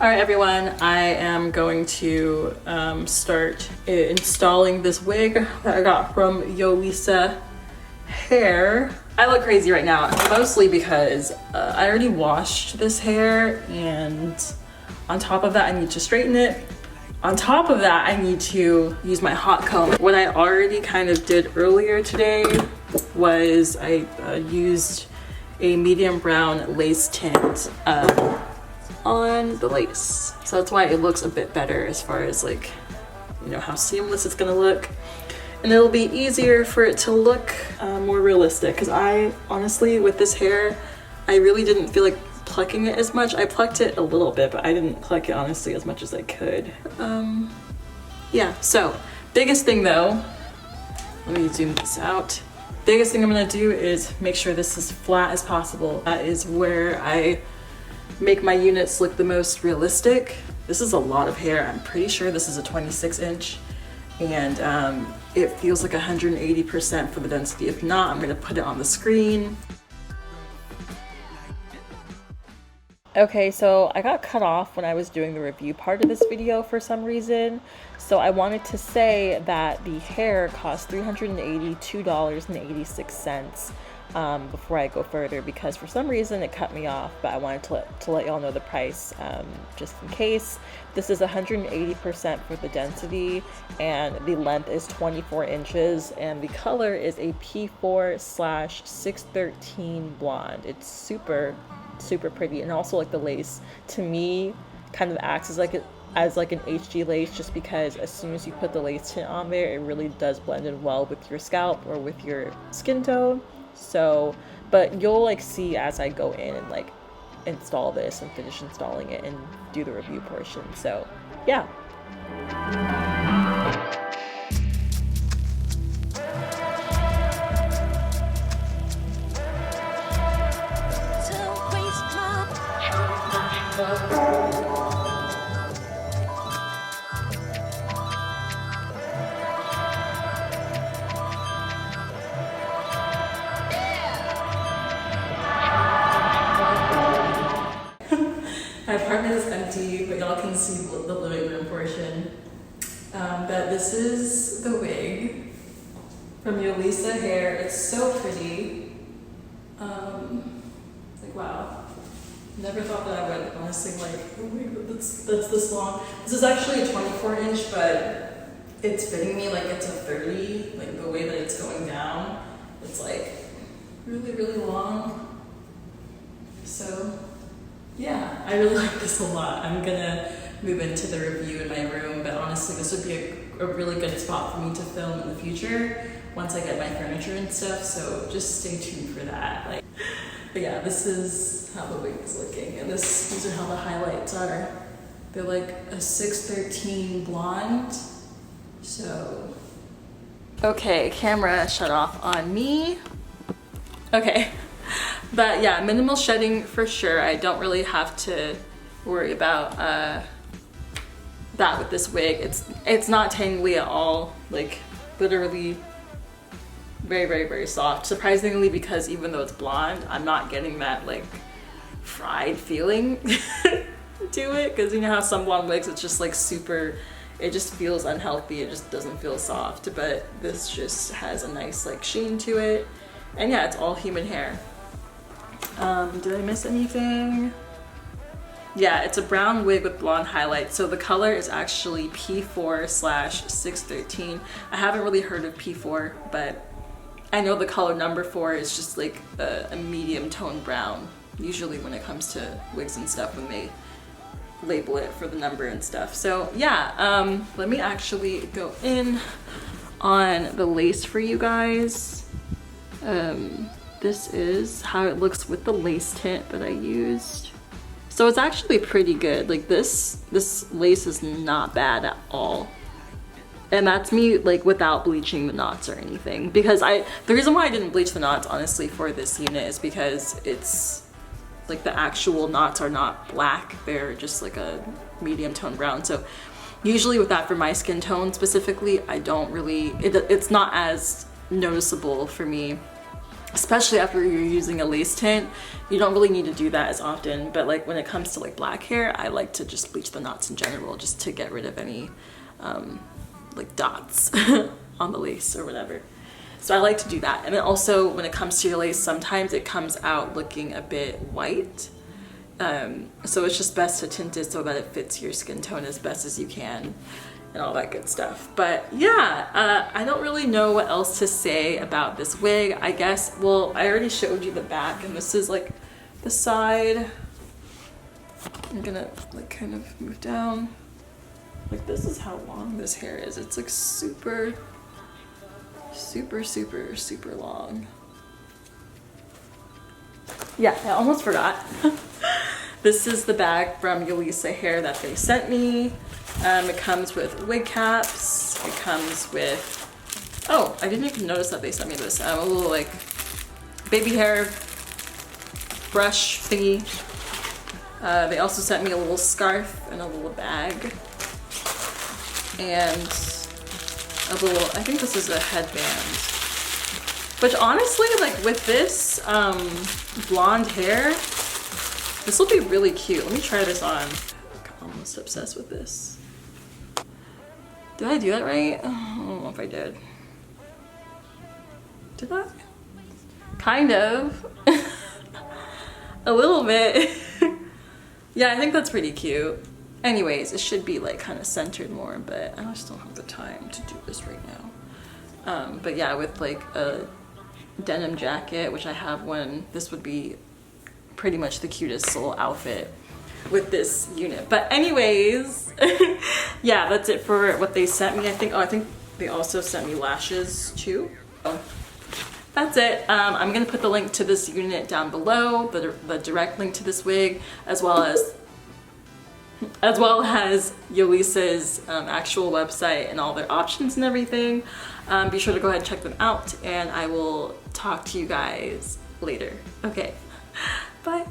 Alright everyone, I am going to start installing this wig that I got from Yolissa Hair. I look crazy right now, mostly because I already washed this hair, and on top of that I need to straighten it. On top of that, I need to use my hot comb. What I already kind of did earlier today was I used a medium brown lace tint on the lace. So that's why it looks a bit better as far as like, you know, how seamless it's gonna look. And it'll be easier for it to look more realistic, because I honestly, with this hair, I really didn't feel like plucking it as much. I plucked it a little bit, but I didn't pluck it honestly as much as I could. Yeah, so biggest thing though, let me zoom this out. Biggest thing I'm gonna do is make sure this is flat as possible. That is where I make my units look the most realistic. This is a lot of hair. I'm pretty sure this is a 26 inch, and it feels like 180% for the density. If not, I'm gonna put it on the screen. Okay, so I got cut off when I was doing the review part of this video for some reason. So I wanted to say that the hair cost $382.86 before I go further, because for some reason it cut me off, but I wanted to let y'all know the price just in case. This is 180% for the density, and the length is 24 inches, and the color is a P4/613 blonde. It's super pretty, and also like the lace to me kind of acts as like an HG lace, just because as soon as you put the lace tint on there, it really does blend in well with your scalp or with your skin tone. So, but you'll like see as I go in and like install this and finish installing it and do the review portion. So yeah. My apartment is empty, but y'all can see the living room portion. But this is the wig from Yolissa Hair. It's so pretty. Like wow, never thought that I would honestly like a wig that's this long. This is actually a 24 inch, but it's fitting me like it's a 30. Like the way that it's going down, it's like really long. So yeah, I really like this a lot. I'm gonna move into the review in my room, but honestly this would be a really good spot for me to film in the future once I get my furniture and stuff, so just stay tuned for that. Like, but yeah, this is how the wig is looking, and these are how the highlights are. They're like a 613 blonde. So okay, camera shut off on me. Okay. But yeah, minimal shedding for sure. I don't really have to worry about that with this wig. It's not tangly at all, like literally very soft. Surprisingly, because even though it's blonde, I'm not getting that like fried feeling to it, because you know how some blonde wigs it's just like super, it just feels unhealthy, it just doesn't feel soft, but this just has a nice like sheen to it. And yeah, it's all human hair. Did I miss anything? Yeah, it's a brown wig with blonde highlights. So the color is actually P4/613. I haven't really heard of P4, but I know the color number 4 is just like a medium tone brown. Usually when it comes to wigs and stuff, when they label it for the number and stuff. So yeah, let me actually go in on the lace for you guys. This is how it looks with the lace tint that I used. So it's actually pretty good. Like this lace is not bad at all. And that's me like without bleaching the knots or anything. Because the reason why I didn't bleach the knots honestly for this unit is because it's like the actual knots are not black. They're just like a medium tone brown. So usually with that, for my skin tone specifically, I don't really, it's not as noticeable for me especially after you're using a lace tint, you don't really need to do that as often. But like when it comes to like black hair, I like to just bleach the knots in general, just to get rid of any like dots on the lace or whatever. So I like to do that. And then also when it comes to your lace, sometimes it comes out looking a bit white. So it's just best to tint it so that it fits your skin tone as best as you can and all that good stuff. But yeah, I don't really know what else to say about this wig. I guess, well, I already showed you the back, and this is like the side. I'm gonna like kind of move down. Like this is how long this hair is. It's like super long. Yeah, I almost forgot. This is the bag from Yolissa Hair that they sent me. It comes with wig caps. It comes with, oh, I didn't even notice that they sent me this. A little like baby hair brush thingy. They also sent me a little scarf and a little bag. And a little, I think this is a headband. Which honestly, like with this blonde hair, this will be really cute. Let me try this on. I'm almost obsessed with this. Did I do that right? I don't know if I did. Did I? Kind of. A little bit. Yeah, I think that's pretty cute. Anyways, it should be like kind of centered more, but I just don't have the time to do this right now. But yeah, with like a denim jacket, which I have one, this would be pretty much the cutest little outfit with this unit. But anyways, yeah, that's it for what they sent me. I think they also sent me lashes too. Oh, that's it. I'm gonna put the link to this unit down below, the direct link to this wig, as well as Yolissa's actual website and all their options and everything. Be sure to go ahead and check them out, and I will talk to you guys later. Okay, bye.